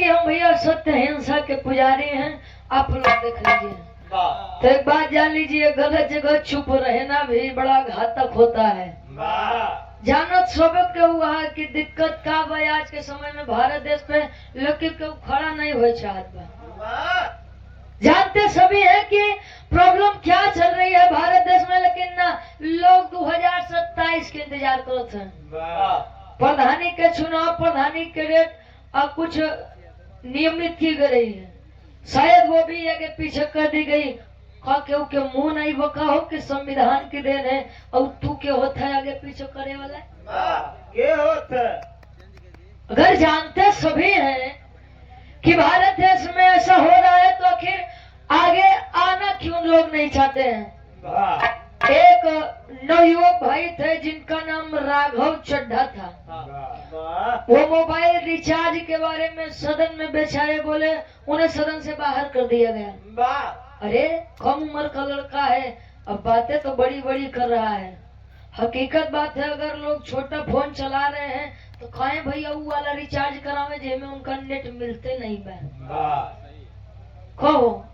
कि हम भैया सत्य हिंसा के पुजारी हैं, आप लोग देख लीजिए। तो एक बात जान लीजिए, गलत जगह चुप रहना भी बड़ा घातक होता है। जानत सबक के हुआ है कि दिक्कत का भाई आज के समय में भारत देश पे, लेकिन क्यों खड़ा नहीं हो चाहत बा। जानते सभी हैं कि प्रॉब्लम क्या चल रही है भारत देश में, लेकिन ना लोग 2027 के इंतजार करते हैं। प्रधानी के चुनाव, प्रधानी के रेट अब कुछ नियमित की गई है, शायद वो भी आगे पीछे कर दी गई। केहू के मुंह नहीं बका हो कि संविधान की देन है, और तू के होता है आगे पीछे करे वाला के होता। अगर जानते सभी हैं कि भारत देश में ऐसा हो रहा है, तो आखिर आगे आना क्यों लोग नहीं चाहते हैं। एक नवयुवक भाई थे जिनका नाम राघव चड्ढा था। वो मोबाइल रिचार्ज के बारे में सदन में बेचारे बोले, उन्हें सदन से बाहर कर दिया गया। अरे कम उम्र का लड़का है, अब बातें तो बड़ी बड़ी कर रहा है। हकीकत बात है, अगर लोग छोटा फोन चला रहे हैं तो खाए भैया वो वाला रिचार्ज करावे जिसमें उनका नेट मिलते नहीं बा। कहो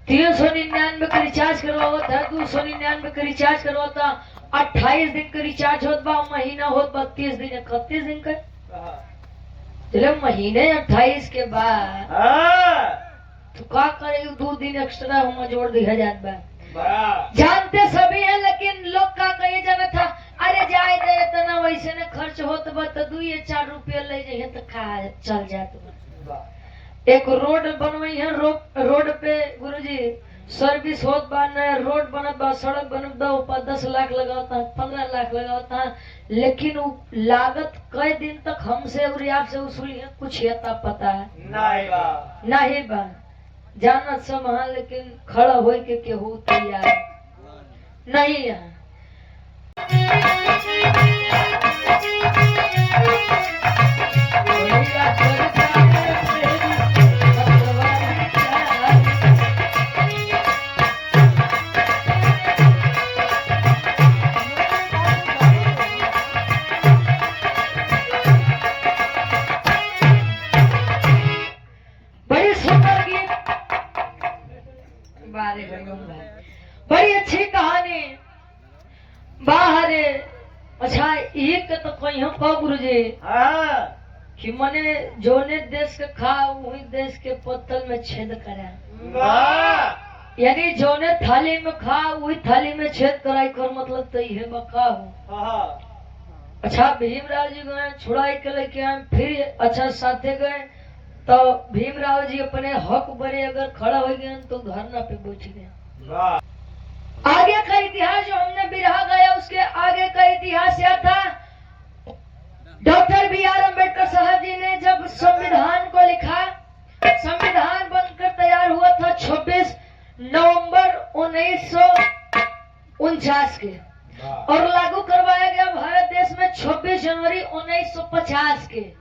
399 का रिचार्ज करवाओ था, 299 का रिचार्ज करवाता, 28 दिन का रिचार्ज होत बा, महीना होत 32 दिन 31 दिन का। चलो महीने 28 के बाद तो क्या करे, 2 दिन एक्स्ट्रा हम जोड़ दिया जात बा। जानते सभी हैं, लेकिन लोग का कहे जाना था, अरे जाए दे इतना वैसे न खर्च होत बा, तो 2-4 रुपया ले जाइए तो खा चल जात बा। एक रोड बनवाई है, रोड पे गुरुजी सर्विस होत बा, नया रोड बनत बा, सड़क बनत बा, ऊपर 10 लाख लगाता है, 15 लाख लगाता है, लेकिन वो लागत कई दिन तक हमसे और आपसे वसूली है, कुछ येता पता है नहीं बा। जानत सब हाँ, लेकिन खड़ा हो के केहू तैयार नहीं है। बड़ी अच्छी कहानी बाहर। अच्छा एक तो कोई हम कहो गुरु जी कि मने जोने देश के खा वही देश के पत्तल में छेद करा, यानी जोने थाली में खा वही थाली में छेद कराई कर, मतलब तो ये बखा हो। अच्छा भीमराव जी गए छुड़ाई के लेके आए, फिर अच्छा साथे गए तो भीमराव जी अपने हक बरे अगर खड़ा हो गए तो धरना पे बैठ गए। आगे का इतिहास जो हमने बिरहा गया, उसके आगे का इतिहास यह था, डॉक्टर BR अम्बेडकर साहब जी ने जब संविधान को लिखा, संविधान बनकर तैयार हुआ था 26 नवंबर 1949 के, और लागू करवाया गया भारत देश में 26 जनवरी 1950 के,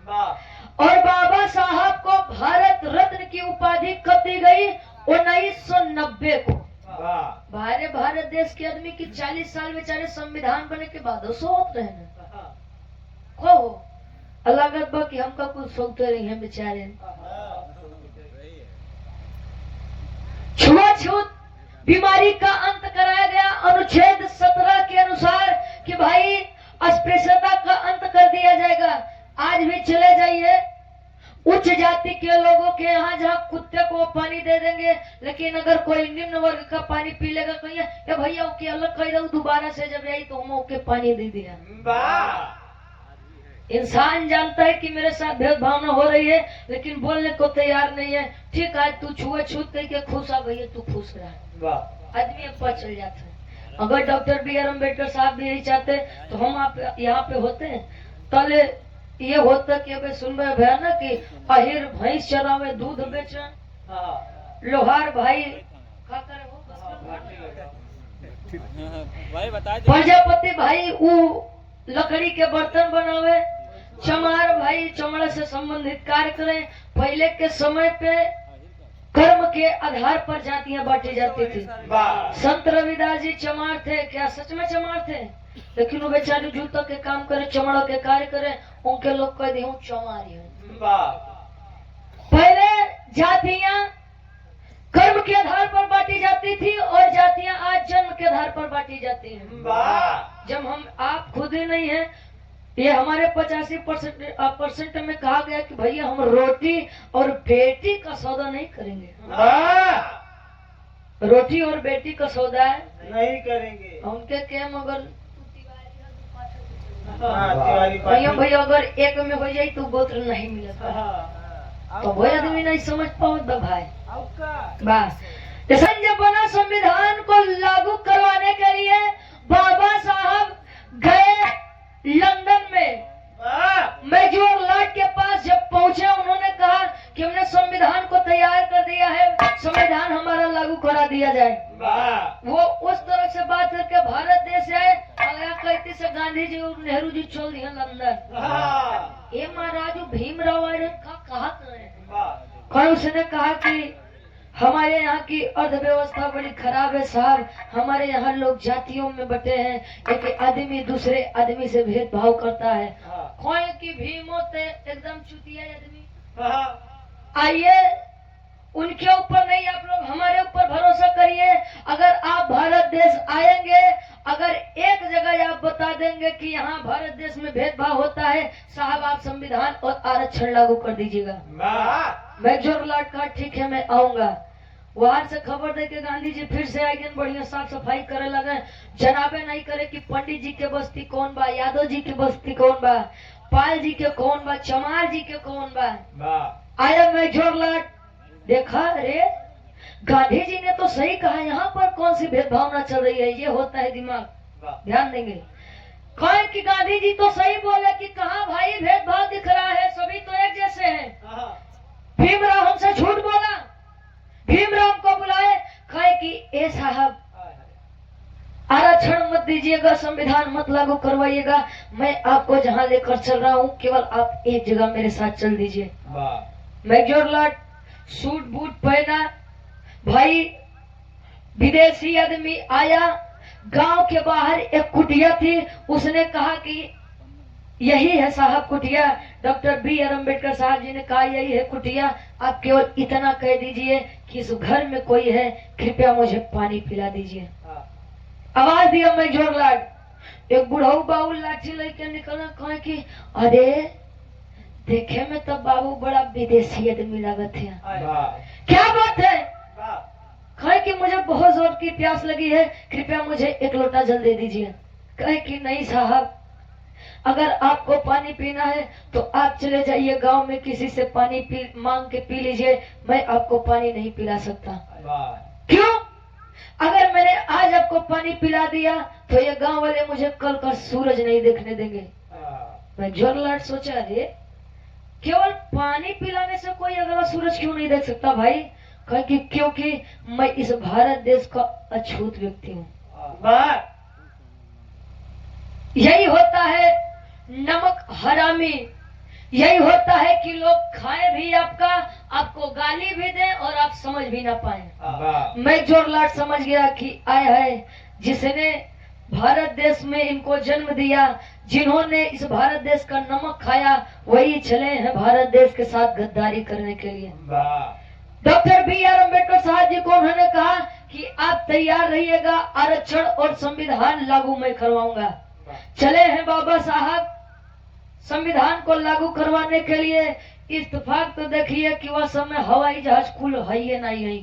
और बाबा साहब को भारत रत्न की उपाधि कब दी गई 1990 को। भारत देश के आदमी की 40 साल बेचारे संविधान बनने के बाद सोच रहे हैं को अलग कि हमका कुछ सोचते रही है बेचारे। छुआछूत बीमारी का अंत कराया गया अनुच्छेद 17 के अनुसार कि भाई अस्पृश्यता का अंत कर दिया जाएगा। आज भी चले जाइए उच्च जाति के लोगों के यहाँ, जहाँ कुत्ते को पानी दे देंगे, लेकिन अगर कोई निम्न वर्ग का पानी पी लेगा कहीं, या भैया ओके अलग कह दो, दोबारा से जब आई तो हम ओके पानी दे दिया। इंसान जानता है कि मेरे साथ भेदभाव हो रही है, लेकिन बोलने को तैयार नहीं है। ठीक है तू छुआछूत करके खुश आ भैया, तू खुश रहा, आदमी पता चल जाता है। अगर डॉक्टर BR अम्बेडकर साहब भी यही चाहते तो हम यहाँ पे होते हैं। पहले ये होता कि अबे सुन रहे भैया ना कि अहिर भैंस चरावे दूध बेचे, लोहार भाई क्या करे प्रजापति भाई वो लकड़ी के बर्तन बनावे, चमार भाई चमड़ा से संबंधित कार्य करें। पहले के समय पे कर्म के आधार पर जातियां बांटी जाती थी। संत रविदास जी चमार थे, क्या सच में चमार थे? लेकिन वो बेचारे जूता के काम करे, चमड़ा के कार्य करे, उनके लोग कह दी हूँ चमारी हूँ। जातियां कर्म के आधार पर बांटी जाती थी और जातियां आज जन्म के आधार पर बांटी जाती हैं। जब हम आप खुद ही नहीं है, ये हमारे 85% में कहा गया कि भैया हम रोटी और बेटी का सौदा नहीं करेंगे। रोटी और बेटी का सौदा नहीं करेंगे। उनके के मगर भैया अगर एक में हो जाए तो गोत्र नहीं मिलता, तो वही आदमी नहीं समझ पाओ भाई। बस जब बना संविधान को लागू करवाने के लिए बाबा साहब गए लंदन में, मेजर लॉर्ड के पास जब पहुंचे उन्होंने कहा कि हमने संविधान को तैयार कर दिया है, संविधान हमारा लागू करा दिया जाए। वो उस तरह से बात करके भारत देश से आया कहते से गांधी जी और नेहरू जी चल दिए लंदन। ये महाराज भीमराव आयरन का कहा, उसने कहा कि हमारे यहाँ की अर्थव्यवस्था बड़ी खराब है साहब, हमारे यहाँ लोग जातियों में बटे हैं, एक आदमी दूसरे आदमी से भेदभाव करता है। कोई की भीमो ते एकदम चुतिया आदमी। आइए उनके ऊपर नहीं, आप लोग हमारे ऊपर भरोसा करिए। अगर आप भारत देश आएंगे, अगर एक जगह आप बता देंगे कि यहाँ भारत देश में भेदभाव होता है साहब, आप संविधान और आरक्षण लागू कर दीजिएगा। मेजर लॉर्ड का ठीक है मैं आऊंगा। वहां से खबर दे के गांधी जी फिर से आए, बढ़िया साफ सफाई करे लगे। जनाबे नहीं करे कि पंडित जी के बस्ती कौन बा, यादव जी के बस्ती कौन बा, पाल जी के कौन बा, चमार जी के कौन बा। आया मेजर लॉर्ड, देखा रे गांधी जी ने तो सही कहा, यहाँ पर कौन सी भेदभावना चल रही है, ये होता है दिमाग, ध्यान देंगे। कहे कि गांधी जी तो सही बोले कि कहा भाई भेदभाव दिख रहा है, सभी तो एक जैसे हैं। भीमराव हमसे झूठ बोला, भीमराव को बुलाए, कहे कि ए साहब आरक्षण मत दीजिएगा, संविधान मत लागू करवाइएगा, मैं आपको जहां लेकर चल रहा हूं केवल आप एक जगह मेरे साथ चल दीजिए। मेजर लॉर्ड सूट बूट पहना, भाई विदेशी आदमी आया, गांव के बाहर एक कुटिया थी, उसने कहा कि यही है साहब कुटिया। Doctor B R. अम्बेडकर साहब जी ने कहा यही है कुटिया, आप केवल इतना कह दीजिए कि इस घर में कोई है, कृपया मुझे पानी पिला दीजिए। आवाज दिया मेजर लॉर्ड। एक बुढ़ऊ बाबू लाठी लेके निकला, कहे कि अरे देखे में तो बाबू बड़ा विदेशी आदमी लगत है, क्या बात है? कहे कि मुझे बहुत जोर की प्यास लगी है, कृपया मुझे एक लोटा जल दे दीजिए। कहे कि नहीं साहब, अगर आपको पानी पीना है तो आप चले जाइए गांव में, किसी से पानी मांग के पी लीजिए, मैं आपको पानी नहीं पिला सकता। क्यों? अगर मैंने आज आपको पानी पिला दिया तो ये गांव वाले मुझे कल का सूरज नहीं देखने देंगे। मेजर लॉर्ड सोचा, रे केवल पानी पिलाने से कोई अगला सूरज क्यों नहीं देख सकता भाई? कहे कि क्योंकि मैं इस भारत देश का अछूत व्यक्ति हूँ। यही होता है नमक हरामी, यही होता है कि लोग खाए भी आपका, आपको गाली भी दें और आप समझ भी ना पाए। मेजर लॉर्ड समझ गया कि आया है जिसने भारत देश में इनको जन्म दिया, जिन्होंने इस भारत देश का नमक खाया, वही चले हैं भारत देश के साथ गद्दारी करने के लिए। Doctor B R. अम्बेडकर साहब जी को उन्होंने कहा कि आप तैयार रहिएगा, आरक्षण और संविधान लागू मैं करवाऊंगा। चले हैं बाबा साहब संविधान को लागू करवाने के लिए। इत्तेफाक तो देखिए कि वह समय हवाई जहाज खुल है नहीं है,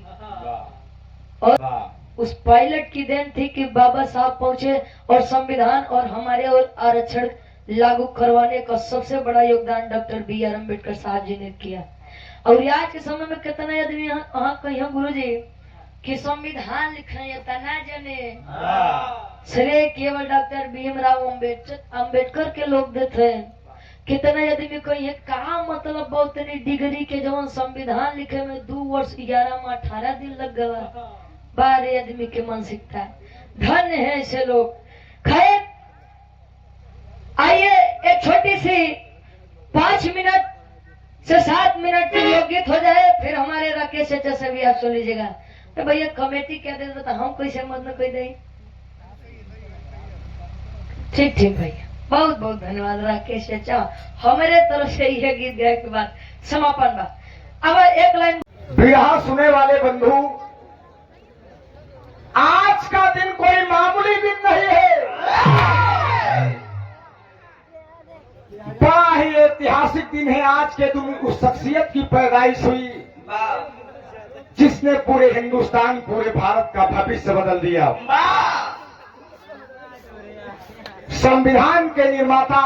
और उस पायलट की देन थी कि बाबा साहब पहुंचे और संविधान और हमारे और आरक्षण लागू करवाने का सबसे बड़ा योगदान डॉक्टर बी.आर. अम्बेडकर साहब जी ने किया। और आज के समय में कितना आदमी यहाँ कहीं गुरु जी कि संविधान लिखना ना जाने, श्रेय केवल डॉक्टर भीमराव अम्बेडकर के लोग देते हैं। कितना आदमी कही है कहा मतलब बहुत डिग्री के जवन संविधान लिखे में 2 वर्ष 11 में 18 दिन लग गया। 12 आदमी के मानसिकता, धन्य है ऐसे लोग। खैर आइए एक छोटी सी 5 मिनट से 7 मिनट की लोकगीत हो जाए, फिर हमारे राकेश चाचा से भी आप सुन लीजिएगा। तो भैया कमेटी क्या दे देता, हम कैसे मत न कोई दे। ठीक ठीक भैया, बहुत बहुत धन्यवाद राकेश चाचा, हमारे तरफ से यह गीत गाय के बाद समापन बा। अब एक लाइन बिरहा सुने वाले बंधु, आज का दिन कोई मामूली दिन नहीं है, बड़ा ही ऐतिहासिक दिन है। आज के दिन उस शख्सियत की पैदाइश हुई जिसने पूरे हिंदुस्तान, पूरे भारत का भविष्य बदल दिया। संविधान के निर्माता,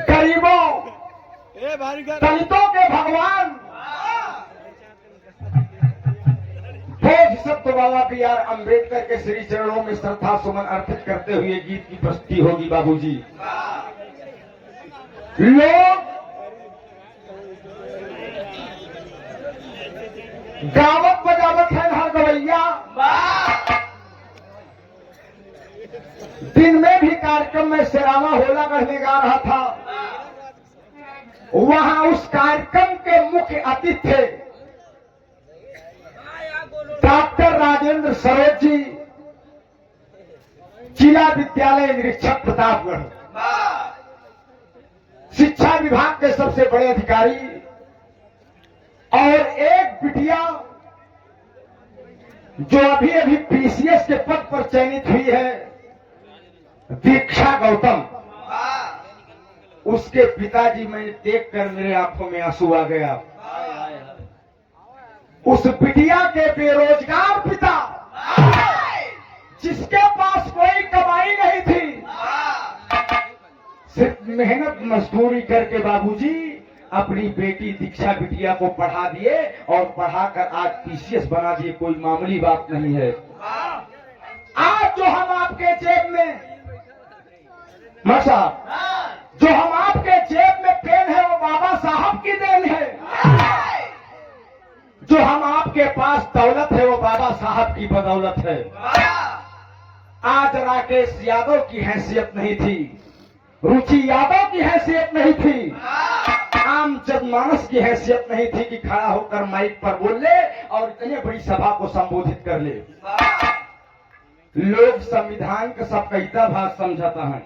गरीबों, दलितों के भगवान, बोध सत्य बाबा बी.आर. अम्बेडकर के श्री चरणों में श्रद्धा सुमन अर्पित करते हुए गीत की प्रस्तुति होगी। बाबूजी, लोग गावत बजावत है हर गवैया। दिन में भी कार्यक्रम में शेरावा होलागढ़ में गा रहा था। वहां उस कार्यक्रम के मुख्य अतिथि थे डॉक्टर राजेंद्र सरोज जी, जिला विद्यालय निरीक्षक प्रतापगढ़, शिक्षा विभाग के सबसे बड़े अधिकारी, और एक बिटिया जो अभी अभी पीसीएस के पद पर चयनित हुई है, दीक्षा गौतम। उसके पिताजी, मैंने देखकर मेरे आंखों में आंसू आ गया। उस बिटिया के बेरोजगार पिता, जिसके पास कोई कमाई नहीं थी, सिर्फ मेहनत मजदूरी करके बाबूजी अपनी बेटी दीक्षा बिटिया को पढ़ा दिए और पढ़ाकर आज पीसीएस बना दिए। कोई मामूली बात नहीं है। आज जो हम आपके जेब में, साहब, जो हम आपके जेब में पेन है वो बाबा साहब की देन है। जो हम आपके पास दौलत है वो बाबा साहब की बदौलत है। आज राकेश यादव की हैसियत नहीं थी, रुचि यादव की हैसियत नहीं थी, आम जनमानस की हैसियत नहीं थी कि खड़ा होकर माइक पर बोल ले और इतने बड़ी सभा को संबोधित कर ले। लोग संविधान का सब कहता भाग समझाता है,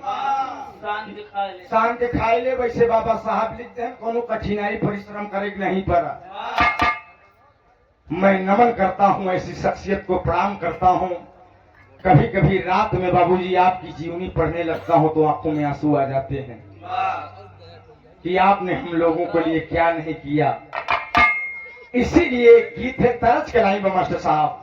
शान के खाए ले। वैसे बाबा साहब लिखते हैं, कोनो कठिनाई परिश्रम करे नहीं पड़ा। मैं नमन करता हूं, ऐसी शख्सियत को प्रणाम करता हूं। कभी कभी रात में बाबूजी आपकी जीवनी पढ़ने लगता हूं तो आंखों में आंसू आ जाते हैं कि आपने हम लोगों के लिए क्या नहीं किया। इसीलिए गीत है तरज के लाइन में मास्टर साहब।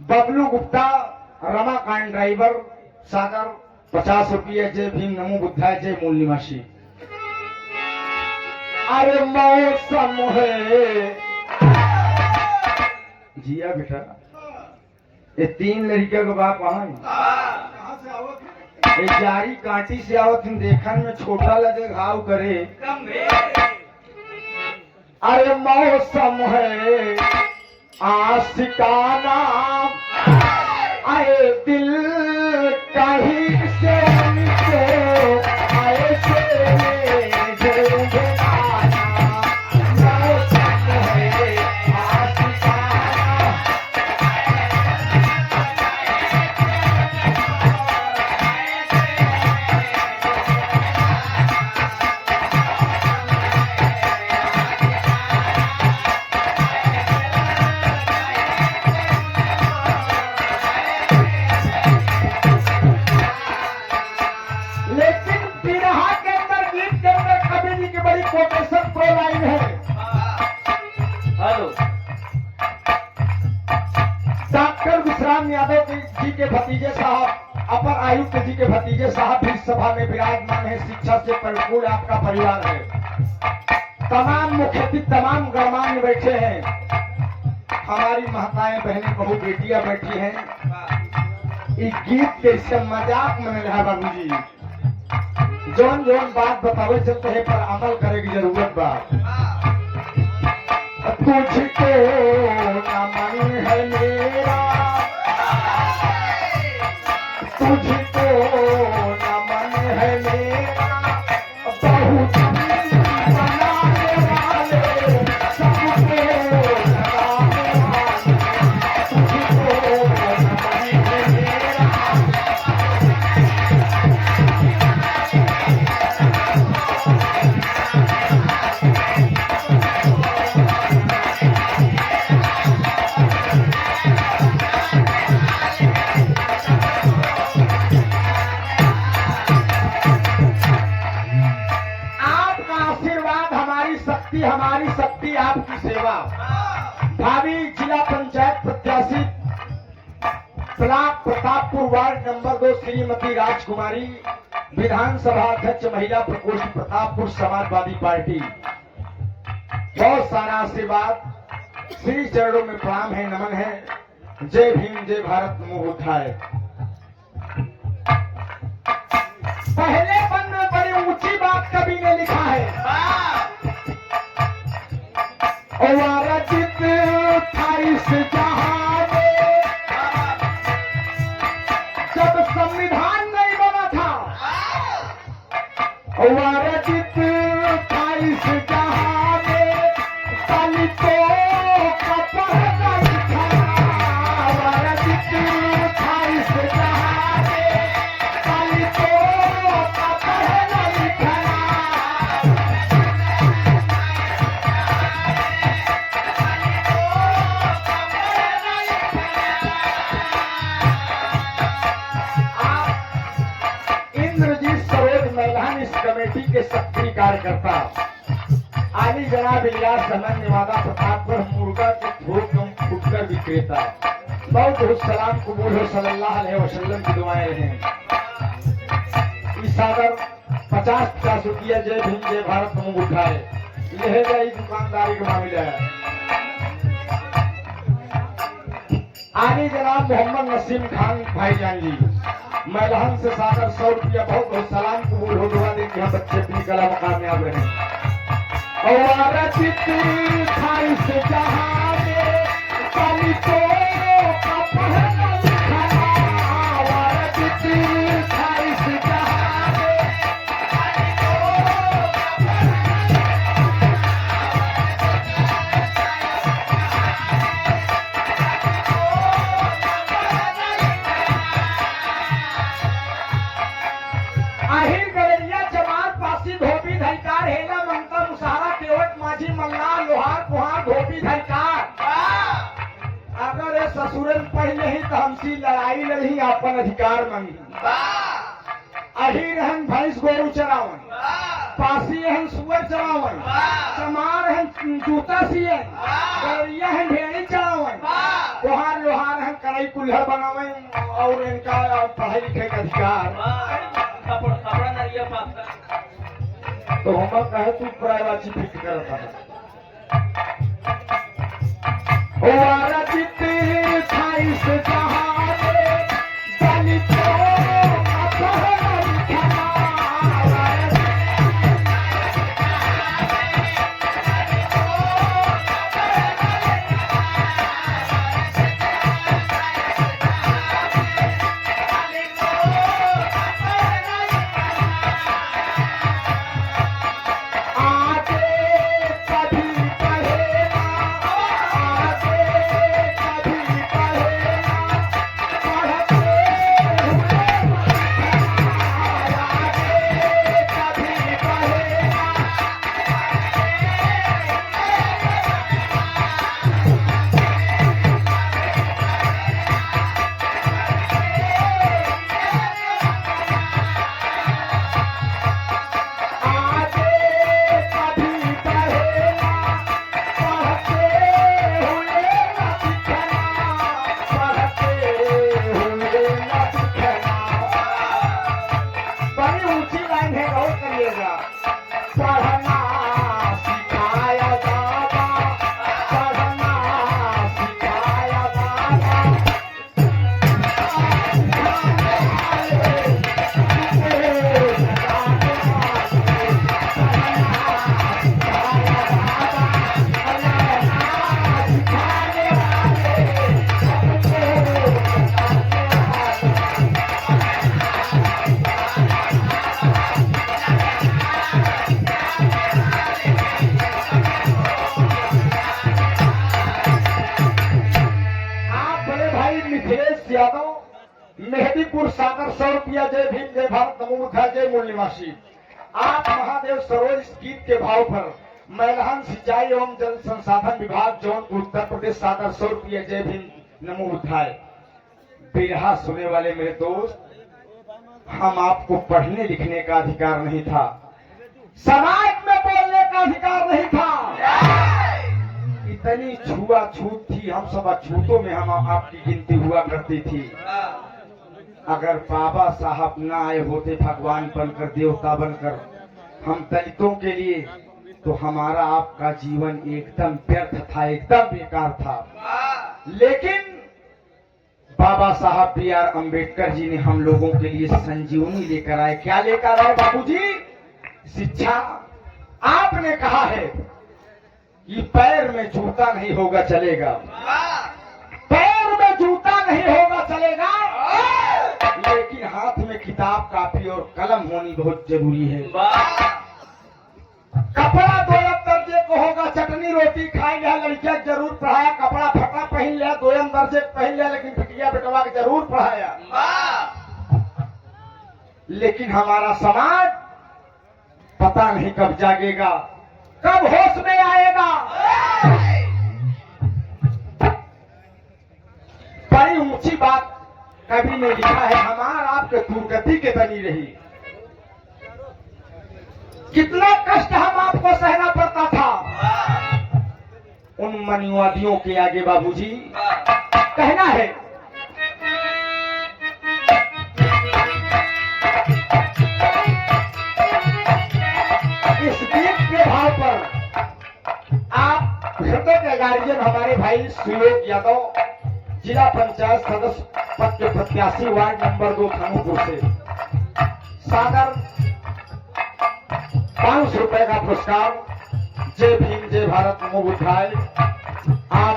बबलू गुप्ता, रमाकांड ड्राइवर, सागर, 50 रुपये। जय भीम, नमो बुद्धाय, जय मूल निवासी। अरे मौसम है जिया बेटा, ये 3 लड़कियों के बाप वहां जारी कांटी से आवत, देखन में छोटा लगे, घाव करे। अरे मौसम है आशिकाना, आए दिल कहीं से आए के भतीजे साहब, अपर आयुक्त जी के भतीजे साहब भी सभा में विराजमान है। शिक्षा से परिपूर्ण आपका परिवार है। तमाम मुख्यति, तमाम गणमान्य बैठे हैं। हमारी माताएं, बहनें, बहु बेटियां बैठी हैं। इस गीत के इससे मजाक में रहा बाबूजी, जौन जौन बात बतावे चलते है पर अमल करे की जरूरत बा। तुझको नमन है मेरा, तुझको नमन है मेरा, बहुत बनाने वाले सबको लगाने वाले, भावी जिला पंचायत प्रत्याशी block Pratappur ward number 2 Shrimati राजकुमारी, विधानसभा अध्यक्ष महिला प्रकोष्ठ प्रतापपुर समाजवादी पार्टी। बहुत सारा आशीर्वाद, श्री चरणों में प्रणाम है, नमन है। जय भीम, जय भारत, नमो बुद्धाय। पहले पन्ने में बड़ी ऊंची बात कवि ने लिखा है। वारजित था इस जहां में, जब संविधान नहीं बना था। वारजित था इस जहां में, दलितों का पहला लिखा। वारजित था इस जहां में, दलितों का पहला लिखा। इस कमेटी के सक्रिय कार्यकर्ता आली जनाब इलियास अहमद निवादा प्रतापगढ़ मुर्गा के थोक एवं फुटकर विक्रेता। बहुत बहुत सलाम कबूल हो, सल्लल्लाहु अलैहि वसल्लम की दुआएं रहें। इस सागर 50-50 रुपया जय भीम जय भारत नमो बुद्धाय। यह गई दुकानदारी का मामला है। आली जनाब मोहम्मद नसीम खान भाईजान जी, मैदान से सागर 100 रुपया। बहुत बहुत सलाम कबूल हो, दुआ दें कि हम बच्चे अपनी कला मकाम में आ रहे हैं। और था इस जहां में, दलितों का पहला लिखा। वारजित था इस जहां में, आहिर गवैया जमात पासी धोबी धलकार हेला ममता मुसारा केवट माझी मंगला लोहार कुहार धोबी धलकार। अगर ये ससुरन पहले ही तो हमसी लड़ाई लड़ी, अपन अधिकार मंगी। अहिर हन भैंस गोरू चरावन, पासी हन सुअर चरावन, चमार हन जूता सियन, गवैया हन भेड़ी चरावन, कुहार लोहार हन कड़ाई कुल्हड़ बनावन। और इनका पढ़ाई लिखे का अधिकार तो हम कहे तू प्रायवाची फिट करता है। वारजित था इस जहां में, दलितों का पहला लिखा। मेहदीपुर सागर 100 रुपया जय भीम जय भारत नमो बुद्धाय जय मूल निवासी। आप महादेव सरोज इस गीत के भाव पर मैदान सिंचाई एवं जल संसाधन विभाग जौनपुर उत्तर प्रदेश सागर 100 रुपया जय भीम नमो बुद्धाय। बिरहा सुने वाले मेरे दोस्त, हम आपको पढ़ने लिखने का अधिकार नहीं था, समाज में बोलने का अधिकार नहीं था। इतनी छुआछूत थी, हम सब अछूतों में हम आपकी गिनती हुआ करती थी। अगर बाबा साहब ना आए होते भगवान बनकर, देवता बनकर हम दलितों के लिए, तो हमारा आपका जीवन एकदम व्यर्थ था, एकदम बेकार था। लेकिन बाबा साहब B.R. अम्बेडकर जी ने हम लोगों के लिए संजीवनी लेकर आए। क्या लेकर आए बाबूजी? शिक्षा। आपने कहा है कि पैर में जूता नहीं होगा चलेगा, पैर में जूता नहीं होगा चलेगा, लेकिन हाथ में किताब कापी और कलम होनी बहुत जरूरी है। कपड़ा दोयम दर्जे को होगा, चटनी रोटी खाई लिया, लड़किया जरूर पढ़ाया, कपड़ा फटा पहन लिया, दोयम दर्जे पहन लिया, लेकिन बिटिया बेटवा के जरूर पढ़ाया। लेकिन हमारा समाज पता नहीं कब जागेगा, कब होश में आएगा। बड़ी ऊंची बात कवि ने लिखा है, हमारा आपके दुर्गति के बनी रही। कितना कष्ट हम आपको सहना पड़ता था उन मनुवादियों के आगे बाबूजी। कहना है, इस गीत के भाव पर आप हृदय के गार्जियन हमारे भाई सुयोग यादव, जिला पंचायत सदस्य पद के प्रत्याशी, वार्ड नंबर 2 थानूपुर से, सागर 500 रुपए का पुरस्कार। जय भीम जय भारत नमो बुद्धाय। आप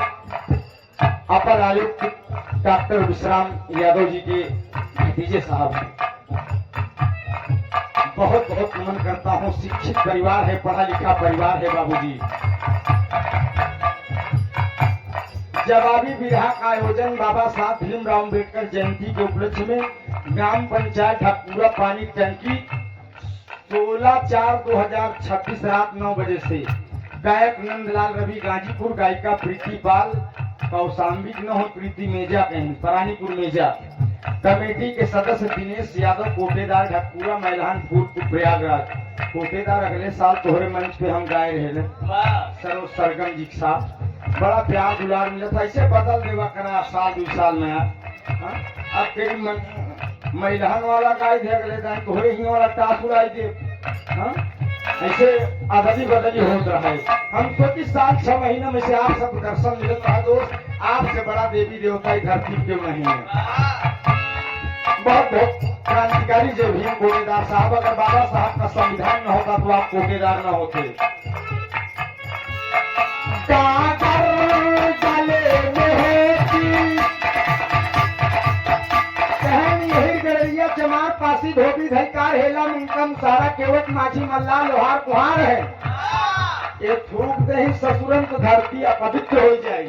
अपर आयुक्त डॉक्टर विश्राम यादव जी के भतीजे साहब हैं, बहुत बहुत नमन करता हूँ। शिक्षित परिवार है, पढ़ा लिखा परिवार है बाबूजी। जवाबी विधा का आयोजन बाबा साहब भीमराव अम्बेडकर जयंती के उपलक्ष्य में ग्राम पंचायत ढकूरा पानी टंकी 16/4/2026 रात 9 बजे से गायक नंदलाल रवि गाजीपुर, गायिका प्रीति पाल, कौशाम्बी न हो प्रीति मेजा कहीं परानीपुर मेजा, कमेटी के सदस्य दिनेश यादव, कोटेदार ढकूरा मैलहानपुर प्रयागराज। कोटेदार अगले साल तोहरे मंच पे हम गाए रहे सरो सरगम जी के साथ, बड़ा प्यार दुलार मिला था। ऐसे बदल देवा करा साल 2 साल में अब तेरी मैदान वाला गाय दे, अगले दिन तोहरे ही वाला टास उड़ाई दे। ऐसे अदली बदली होत रहा है। हम सोची 7-6 महीने में से आप सब दर्शन मिलता है दोस्त, आपसे बड़ा देवी देवता धरती क्यों नहीं है। बहुत बहुत क्रांतिकारी जय भीम कोटेदार साहब। अगर बाबा साहब का संविधान न होता तो आप कोटेदार न होते। चमार पासी धोबी धैकार हेला मुंकम सारा केवट माझी मल्ला लोहार कुहार है। ये थूक दे ही ससुरन तो धरती अपवित्र हो जाए,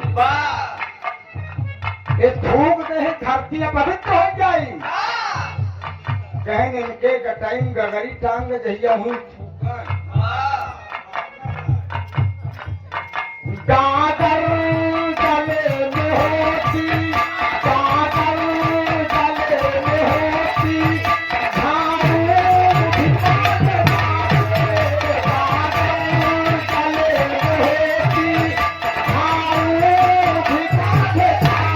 ये थूक दे ही धरती अपवित्र हो जाए। कहें इनके गटाइम गगरी टांग जहिया हुई गागर गले में होती, गागर गले में होती, झाड़ू भिखारे भागे, गागर गले में होती, झाड़ू भिखारे भागे।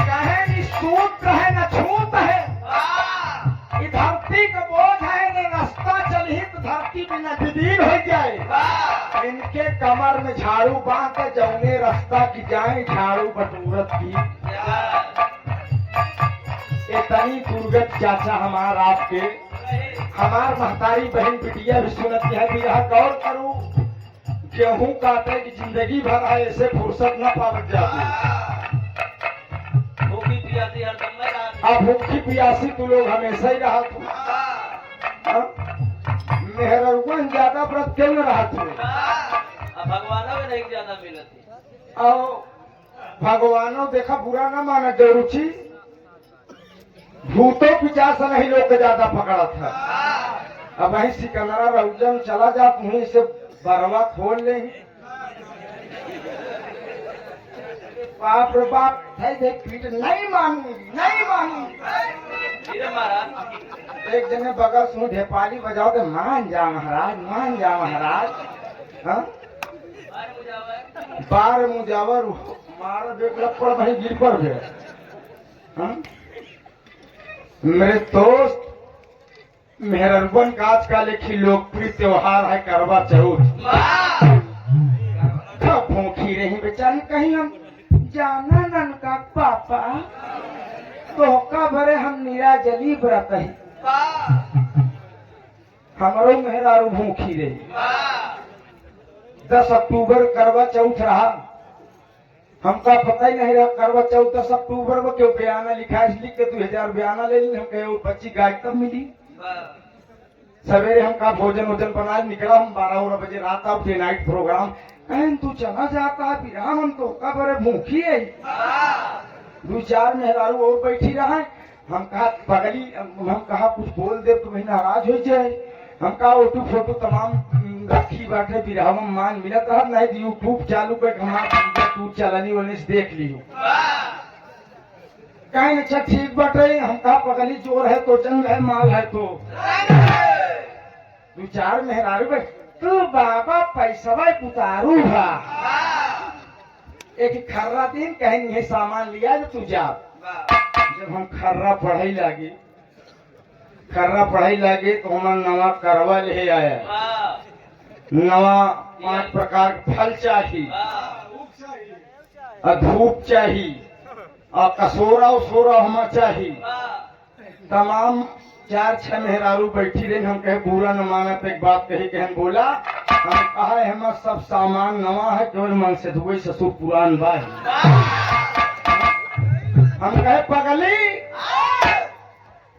कहे सूत्र है न छूत है, ये धरती का बोझ है न रास्ता चली तो धरती बिना विदीन हो जाए। इनके कमर में झाड़ू बांध के जौने रास्ता की जाए, झाड़ू बटूरत की। इतनी दुर्गत चाचा हमार आपके, हमार महतारी बहन बिटिया भी सुनती है। भी यह गौर करूं, गेहूं काटे की जिंदगी भर है, ऐसे फुर्सत न पावत जाती। अब भूखी प्यासी तू लोग हमेशा ही रहा तू। मेहरवन ज्यादा व्रत क्यों न रहा तू? भगवानों में नहीं ज्यादा मिलती। और भगवानों देखा बुरा न माना, जरूची भूतों पिचास नहीं लोग को ज्यादा पकड़ा था। अब वही सिकंदरा रउजन चला जा, तुम्हें से बरवा खोल ले। बाप रे बाप है देख पीट नहीं मानूंगी नहीं मानूंगी। धीरे महाराज। एक जने बगल सुन ढेपाली बजाओ तो मान जा महाराज मान जा महाराज। हाँ बार बुझावा। बार मुजावर मार देख लपड़ वहीं गिर पड़ गए। हाँ? मेरे दोस्त मेहरबन का आज का एक लोकप्रिय त्योहार है करवा चौथ। भूखी रही बेचारी कहीं हम जाना नन का पापा तो का भरे हम निराजली व्रत है हमारो मेहरारू भूखी रही। 10 अक्टूबर करवा चौथ रहा हमका पता ही नहीं रहा करवा चौथ 10 अक्टूबर में क्यों बयाना लिखा है इसलिए के 2000 बयाना ले ली हम कहे बच्ची गाय तब मिली। सवेरे हमका भोजन वोजन बना निकला हम 12 बजे रात अब डे नाइट प्रोग्राम कहन तू चला जाता है विराम हम तो का बड़े भूखी है। 2-4 मेहरारू और बैठी रहा हम कहा बगली हम कहा कुछ बोल दे तो वही नाराज हो जाए। हम कहा ऑटो फोटो तमाम रखी बाटे विराम मान मिलत रहा नहीं यूट्यूब चालू कर हमारा तू चलनी वाले से देख लियो कहीं अच्छा ठीक बाटे। हम कहा पगली जोर है तो जंग है माल है तो 2-4 मेहरारू बैठ तू बाबा पैसा उतारू भा एक खर्रा दिन कहीं ये सामान लिया जो तू जा। जब हम खर्रा पढ़ाई लागे तो हमारा नवा करवा ले आया। नवा 5 प्रकार के फल चाहिए धूप चाहिए और कसोरा उसोरा हमें चाहिए। तमाम 4-6 मेहरारू बैठी रही हम कहे बुरा न माना तो एक बात कही कि हम बोला हम कहा है हमारा सब सामान नवा है केवल मन से धुए ससुर पुरान बा हम कहे पगली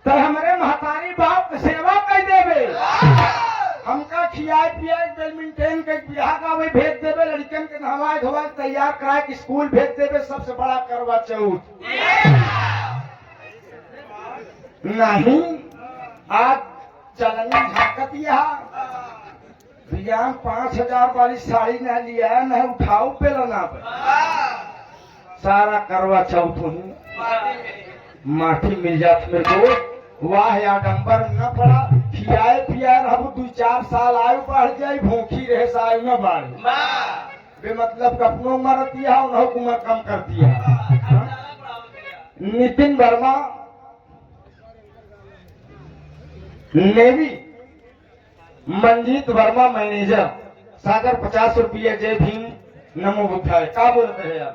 तो हमारे महतारी बाप के सेवा कर देवे हमका खियाए पियाए बैडमिंटन के बिहार का वही भेज देवे लड़कन के नहवाए धोवाए तैयार कराए के स्कूल भेज देवे सबसे बड़ा करवा चौथ नहीं। आज चलनी झाकत यहाँ 5,000 वाली साड़ी न लिया है न उठाऊ पे लना पे सारा करवा चौथ माटी मिल जाती मेरे को वाह या डंबर न पड़ा खियाए पियाए रहू 2-4 साल आयु बढ़ जाये भूखी रहे सायु न बढ़े बेमतलब कपनों मरती है उन्हों उम्र कम करती है। नितिन वर्मा नेवी मंजीत वर्मा मैनेजर सागर 50 रुपये जय भीम नमो बुद्धाय का बोलते हैं यार।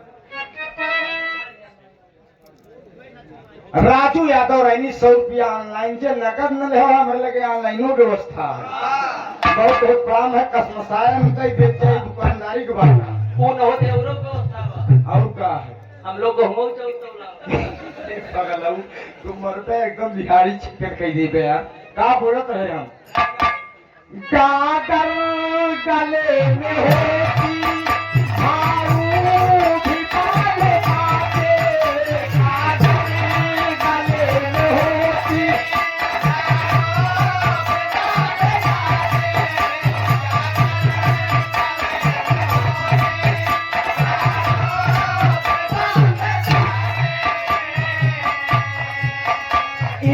राजू यादव रहनी 100 रुपया ऑनलाइन से नकद न ले हमारे लगे ऑनलाइनो व्यवस्था है बहुत बहुत काम है कसमसाया हम कई बेच जाए दुकानदारी के बात वो न होते औरों व्यवस्था और का है हम लोग को हो चौथ तुम मर पे एकदम बिहारी छिकर कह दी यार का बोलत है हम गागर गले में होती हारू भी पाले पाते गागर गले में होती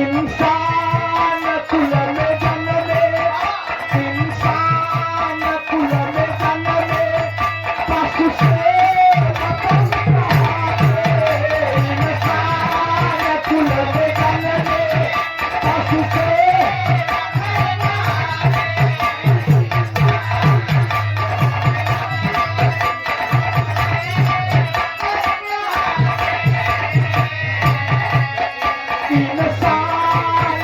इंसान कुल में जन्मे इंसान कुल में जन्मे पशु से इंसान कुल में जन्मे पशु से इंसान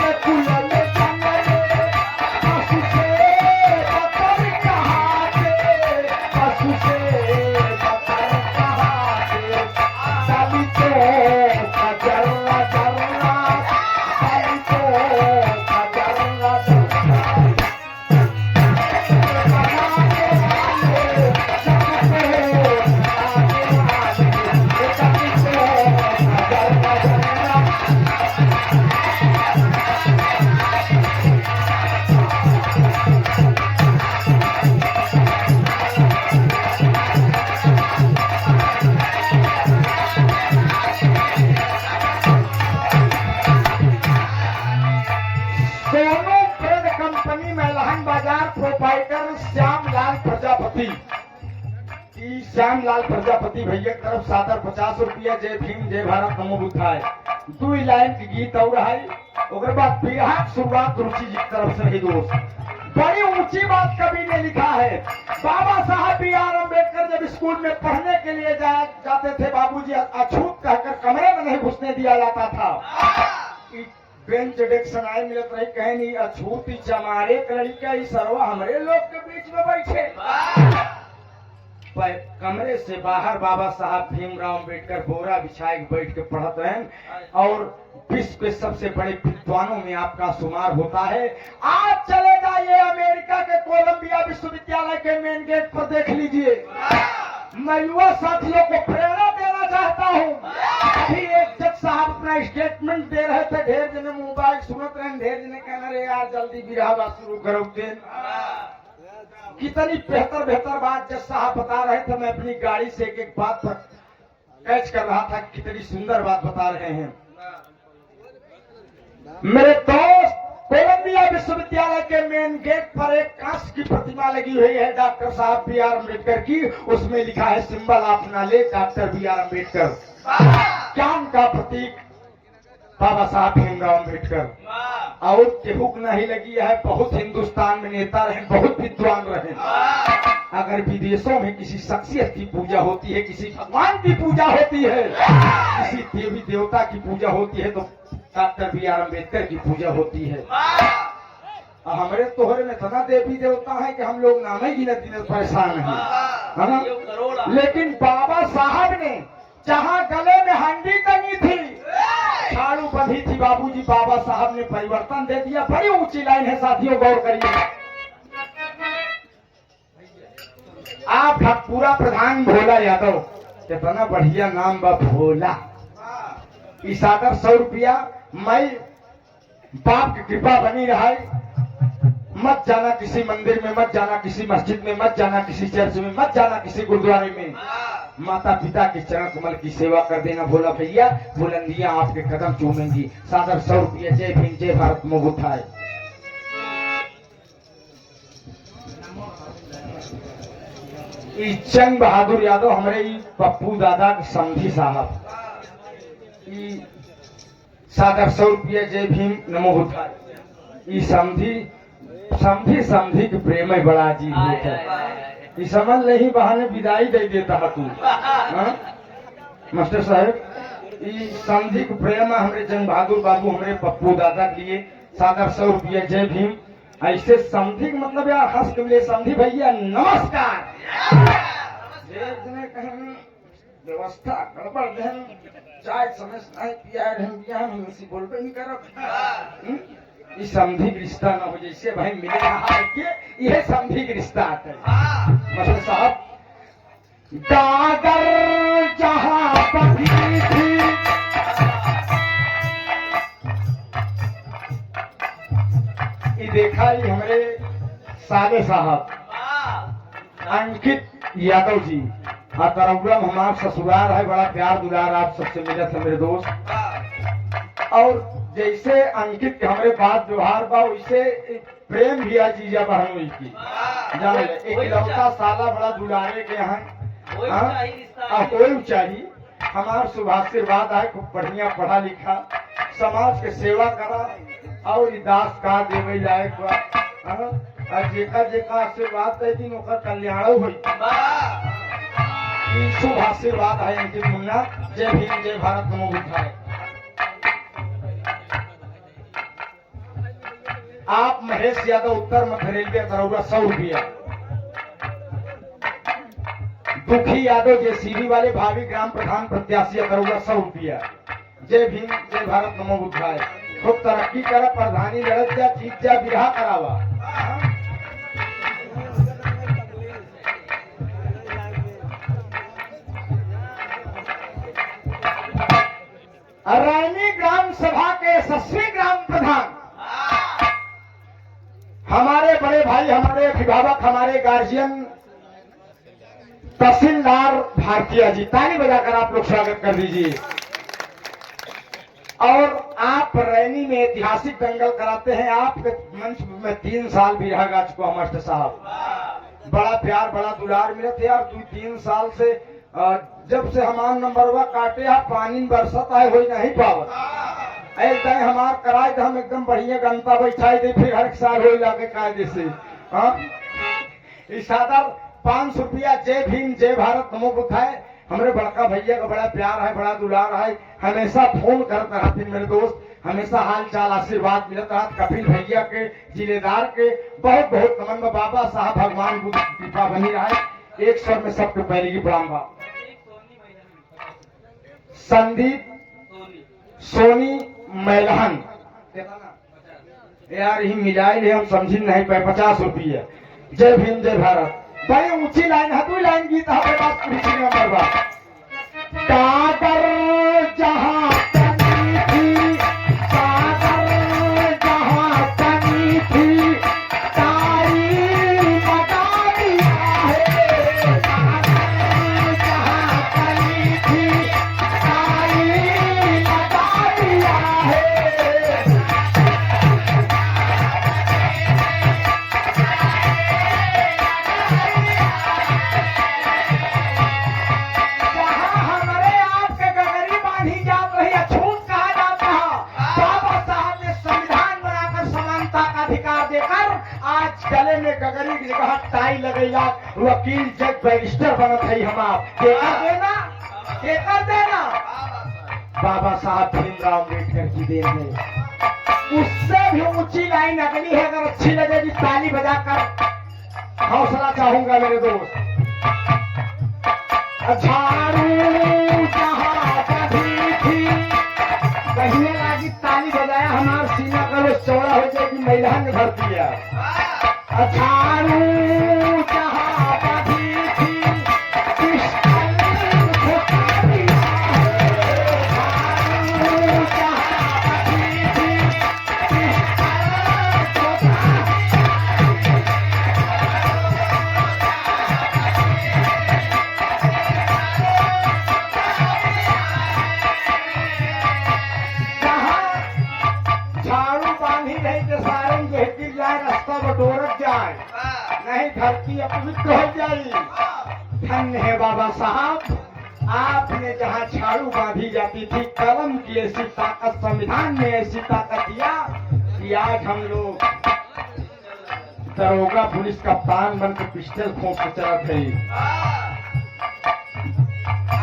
श्यामलाल प्रजापति भैया की तरफ सादर 50 रुपया। जय भीम जय भारत नमो बुद्धाय। 2 लाइन के गीत और है। ओकर बाद बिरहा की शुरुआत रुचि जी की तरफ से है दोस्त। बड़ी ऊंची बात कवि ने लिखा है। बाबा साहब B.R. अम्बेडकर जब स्कूल में पढ़ने के लिए जाते थे, बाबूजी अछूत कहकर कमरे में नहीं घुसने दिया जाता था। बेंच डेस्क सनाई मिलत रही, कहीं नहीं अछूत चमारे लड़का ही सरवा हमारे लोग के बीच में बैठे। कमरे से बाहर बाबा साहब भीमराव अम्बेडकर बोरा बिछाए बैठ के पढ़त रहे और विश्व के सबसे बड़े विद्वानों में आपका शुमार होता है। आज चले जाइए अमेरिका के कोलंबिया विश्वविद्यालय के मेन गेट पर, देख लीजिए। मैं युवा साथियों को प्रेरणा देना चाहता हूँ। अभी एक जज साहब अपना स्टेटमेंट दे रहे थे, ढेर जने मोबाइल सुनत रहे, ढेर जने कहना रे यार जल्दी बिरहा शुरू करो। कितनी बेहतर बात जज साहब बता रहे थे। मैं अपनी गाड़ी से एक बात पर कैच कर रहा था, कितनी सुंदर बात बता रहे हैं। मेरे दोस्त, कोलंबिया विश्वविद्यालय के मेन गेट पर एक कांच की प्रतिमा लगी हुई है डॉक्टर साहब B.R. अम्बेडकर की। उसमें लिखा है symbol of knowledge doctor B.R. Ambedkar, ज्ञान का प्रतीक बाबा साहब भीमराव अम्बेडकर। और केहू नहीं लगी है। बहुत हिंदुस्तान में नेता रहे, बहुत विद्वान रहे। अगर विदेशों में किसी शख्सियत की पूजा होती है, किसी भगवान की पूजा होती है, किसी देवी देवता की पूजा होती है, तो डॉक्टर B.R. अम्बेडकर की पूजा होती है। हमारे तोहरे में इतना देवी देवता है कि हम लोग नाम ही गिनत गिनत परेशान हैं। लेकिन बाबा साहब ने जहाँ गले में हंडी टंगी थी, झाड़ू बंधी थी, बाबूजी बाबा साहब ने परिवर्तन दे दिया। बड़ी ऊंची लाइन है साथियों, गौर करिए। आप भक्तपुरा प्रधान भोला यादव, कितना बढ़िया नाम बा भोला। इस आदर 100 रुपया। मैं बाप की कृपा बनी रहा। मत जाना किसी मंदिर में, मत जाना किसी मस्जिद में, मत जाना किसी चर्च में, मत जाना किसी गुरुद्वारे में। माता पिता के चरण कमल की सेवा कर देना भोला भैया, बुलंदियां आपके कदम चूमेंगी। सादर 100 रुपया। जय भीम जय भारत नमो बुद्धाय। चंद बहादुर यादव हमारे पप्पू दादा के समधी साहब, सादर 100 रुपया। जय भीम नमो बुद्धाय। समधी के प्रेम में बड़ा अजीब होता है। समझ नहीं बहाने विदाई दे देता है तू मास्टर साहब। समधी के प्रेम हमारे जंग बहादुर बाबू हमारे पप्पू दादा के लिए सादर 100 रुपया। जय भीम। ऐसे समधी मतलब यार हंस के लिए समधी भैया नमस्कार। व्यवस्था गड़बड़ देन, चाय समय नहीं पिया बोलबे नहीं करब। इस समधी का रिश्ता ना हो, जैसे भाई मिले के यह समधी का रिश्ता आता है। मतलब साहब दादर जहां पकी थी, ये देखा ही हमारे साले साहब अंकित यादव जी। तरौलम हमारा ससुराल है, बड़ा प्यार दुलार आप सबसे मिला था मेरे दोस्त। और जैसे अंकित के हमारे बात व्यवहार बा, वैसे प्रेम भी है जीजा बहनोई की। जान एक लौटा साला बड़ा दुलारे के यहाँ कोई चाहिए। हमार शुभाशीर्वाद है, खूब बढ़िया पढ़ा लिखा, समाज के सेवा करा और दास का देवे लायक बा। जेका आशीर्वाद दे दिन ओकर कल्याण हुई। शुभ आशीर्वाद है अंकित मुन्ना। जय भीम जय भारत नमो बुद्धाय। आप महेश यादव उत्तर मध्य रेलवे दरौरा 100 रुपया। दुखी यादव जेसीबी वाले भावी ग्राम प्रधान प्रत्याशी दरौरा 100 रुपया। जय भीम जय भारत नमो बुद्धाय। खूब तरक्की कर, प्रधानी लड़त जा, जीत जा, बिरहा करावा। रानी ग्राम सभा के यशस्वी ग्राम प्रधान, हमारे बड़े भाई, हमारे अभिभावक, हमारे गार्जियन तहसीलदार भारतीय जी, ताली बजाकर आप लोग स्वागत कर दीजिए। और आप रैनी में ऐतिहासिक दंगल कराते हैं। आपके मंच में 3 साल भी रहा चुका मास्टर साहब। बड़ा प्यार बड़ा दुलार मिलत है यार। 2-3 साल से जब से हमार नंबरवा काटे है पानी बरसत है हो नहीं पावत। ऐसा हमार कराए तो हम एकदम बढ़िया गंता बैठाई दे फिर हर साल हो लाके कायदे से। हाँ इसादर 500 रुपया जय भीम जय भारत नमो बुद्धाय। हमरे बड़का भैया का बड़ा प्यार है बड़ा दुलार है। हमेशा फोन करते रहते मेरे दोस्त, हमेशा हाल चाल आशीर्वाद मिलता रहा। कपिल भैया के जिलेदार के बहुत बहुत नमन बा। बाबा साहब भगवान बुद्ध की कृपा बनी रहे। एक स्वर में सबके पहले की प्रणाम बा। संदीप सोनी मैलहन यार ही मिलाई हम समझी नहीं पाए। 50 रुपया जय भीम जय भारत। भाई ऊंची लाइन है, 2 लाइन गीत हमारे पास ऊंची नंबर बा। कादर जहां तनी थी, कादर जहां तनी थी, तारी बता दिया है। कादर जहां तनी थी, तारी बता दिया है। आज गले में गगरी की जगह टाई लगेगा। वकील जज बैरिस्टर बनत है हम आप केकर देना बाबा साहब भीमराव अम्बेडकर की देन है। उससे भी ऊंची लाइन अगली है, अगर अच्छी लगेगी ताली बजाकर हौसला चाहूंगा मेरे दोस्त। झाड़ू जहां बंधी थी, कहने लगी ताली बजाया हमार सीना का वो चौड़ा हो जाएगी महिला ने भर दिया। झाड़ू जहां बंधी थी, पिस्टल ठोका दिया है। झाड़ू जहां बंधी थी, पिस्टल ठोका झाड़ू बांधी नहीं के सारंग बहती जाए, रास्ता बटोरत जाए, नहीं धरती अपवित्र हो जाए। धन्य है बाबा साहब, आपने जहाँ झाड़ू बांधी जाती थी, कलम की ऐसी ताकत, संविधान ने ऐसी ताकत दिया कि आज हम लोग दरोगा पुलिस कप्तान बनकर पिस्टल खोप के चलत है।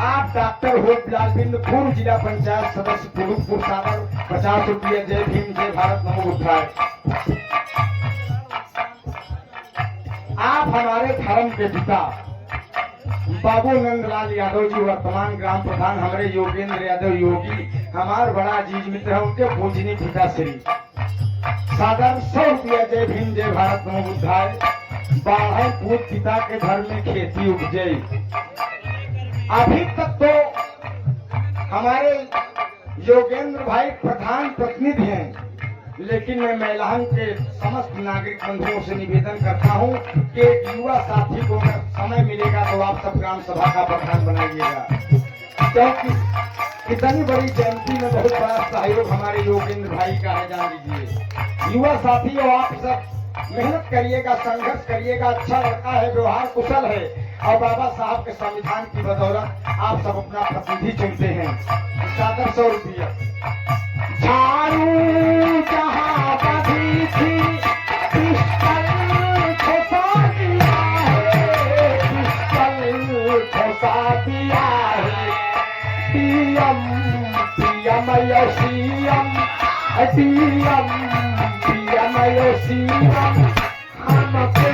आप डॉक्टर होपलाल बिंद पूर्व जिला पंचायत सदस्य पुरुषपुर सागर। 50 रुपया जय भीम जय भारत नमो बुद्धाय। आप हमारे धर्म के पिता बाबू नंदलाल यादव जी, वर्तमान ग्राम प्रधान हमारे योगेंद्र यादव योगी, हमारे बड़ा अजीज मित्र है, उनके पूजनी पिता श्री सागर। 100 रुपया जय भीम जय भारत नमो बुद्धाय। 12 पूत पिता के घर में खेती उपजे। अभी तक तो हमारे योगेंद्र भाई प्रधान प्रतिनिधि हैं, लेकिन मैं मैलहन के समस्त नागरिक बंधुओं से निवेदन करता हूं कि एक युवा साथी को अगर समय मिलेगा तो आप सब ग्राम सभा का प्रधान बनाइएगा, क्योंकि इतनी बड़ी जयंती में बहुत बड़ा सहयोग हमारे योगेंद्र भाई का है। जान लीजिए युवा साथियों, आप सब मेहनत करिएगा, संघर्ष करिएगा। अच्छा लड़का है, व्यवहार कुशल है, और बाबा साहब के संविधान की बदौलत आप सब अपना प्रतिनिधि चुनते हैं। 100 रुपया। झाड़ू जहां बंधी थी, पिस्टल ठोसा दिया है, पिस्टल ठोसा दिया है। पीएम पीएम यो सीएम, पीएम पीएम यो सीएम, हमको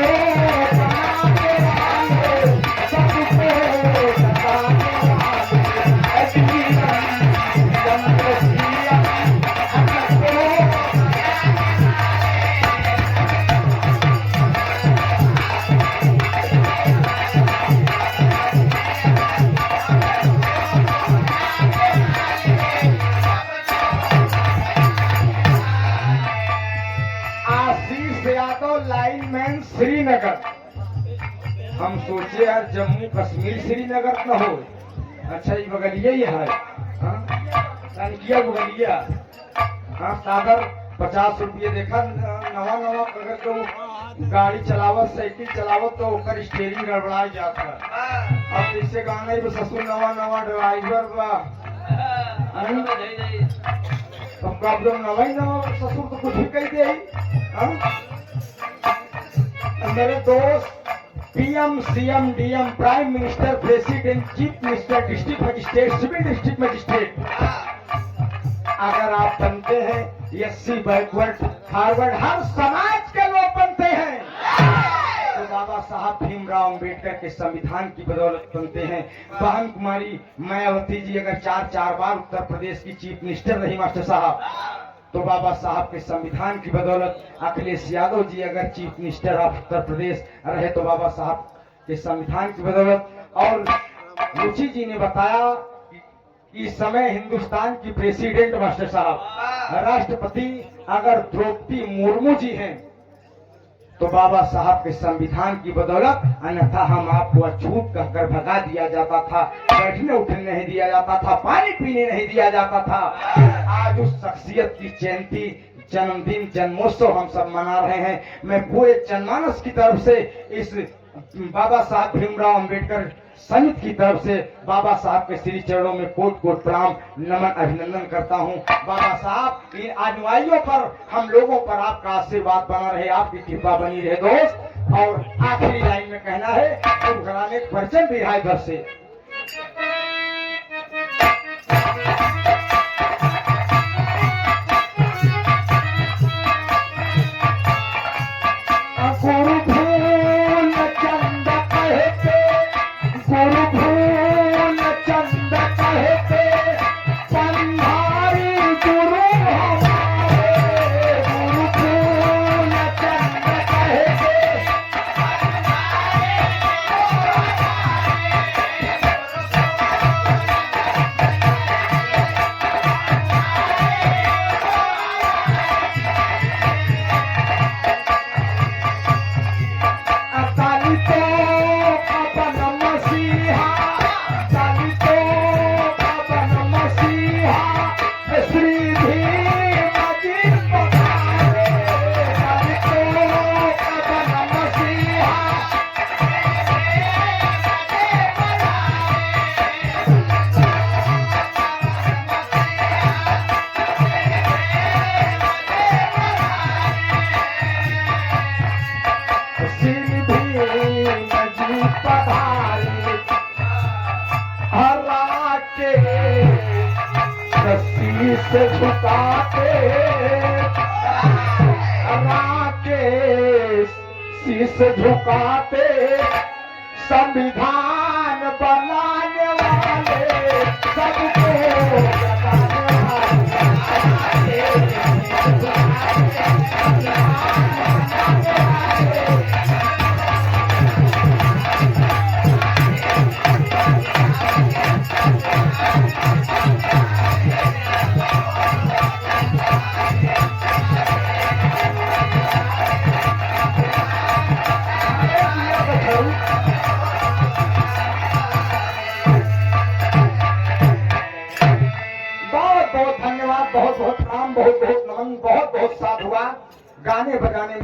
बनाने वाले, सबको बताने वाले। पीएम पीएम यो सीएम, हमको आशीष यादव लाइनमैन श्रीनगर। हम सोचे यार जम्मू कश्मीर श्रीनगर न हो। अच्छा ये बगलिया ही है, तनकिया बगलिया। हाँ सागर 50 रुपये। देखा नवा नवा अगर तो गाड़ी चलावत साइकिल चलावत तो ओकर स्टीयरिंग गड़बड़ा जाता है। अब जैसे गाना ही ससुर नवा नवा ड्राइवर बा तब का लोग नवा ही नवा ससुर तो कुछ भी कह दे। मेरे दोस्त PM CM DM prime minister president chief minister district magistrate civil district magistrate अगर आप बनते हैं एससी बैकवर्ड फॉरवर्ड हर समाज के लोग बनते हैं तो बाबा साहब भीमराव अंबेडकर के संविधान की बदौलत बनते हैं। बहन कुमारी मायावती जी अगर चार बार उत्तर प्रदेश की चीफ मिनिस्टर रही मास्टर साहब तो बाबा साहब के संविधान की बदौलत अखिलेश यादव जी अगर chief minister of Uttar Pradesh रहे तो बाबा साहब के संविधान की बदौलत। और रुचि जी ने बताया कि इस समय हिंदुस्तान की प्रेसिडेंट मास्टर साहब राष्ट्रपति अगर द्रौपदी मुर्मू जी हैं तो बाबा साहब के संविधान की बदौलत, अन्यथा हम आपको अछूत कहकर भगा दिया जाता था, बैठने उठने नहीं दिया जाता था, पानी पीने नहीं दिया जाता था। आज उस शख्सियत की जयंती जन्मदिन जन्मोत्सव हम सब मना रहे हैं। मैं पूरे जनमानस की तरफ से इस बाबा साहब भीमराव अंबेडकर समिति की तरफ से बाबा साहब के श्री चरणों में कोट कोट प्रणाम नमन अभिनंदन करता हूं। बाबा साहब इन अनुयायियों पर हम लोगों पर आपका आशीर्वाद बना रहे, आपकी कृपा बनी रहे दोस्त। और आखिरी लाइन में कहना है तो घराने परचम भी है घर से गुरु भूल चंद कहते गुरु भूल चंद कहते पंधारी गुरु हमारे गुरु भूल चंद कहते अकाली तो अपन मसीहा अकाली तो अपन मसीहा श्री भीम जी पधारे अकाली तो अपन मसीहा श्री भीम जी पधारे हरा के शीश झुकाते हरा के शीश झुकाते संविधान बनाने वाले सबको बताने वाले बहुत बहुत धन्यवाद, बहुत बहुत प्रणाम, बहुत बहुत नमन, बहुत बहुत साधुवाद। गाने बजाने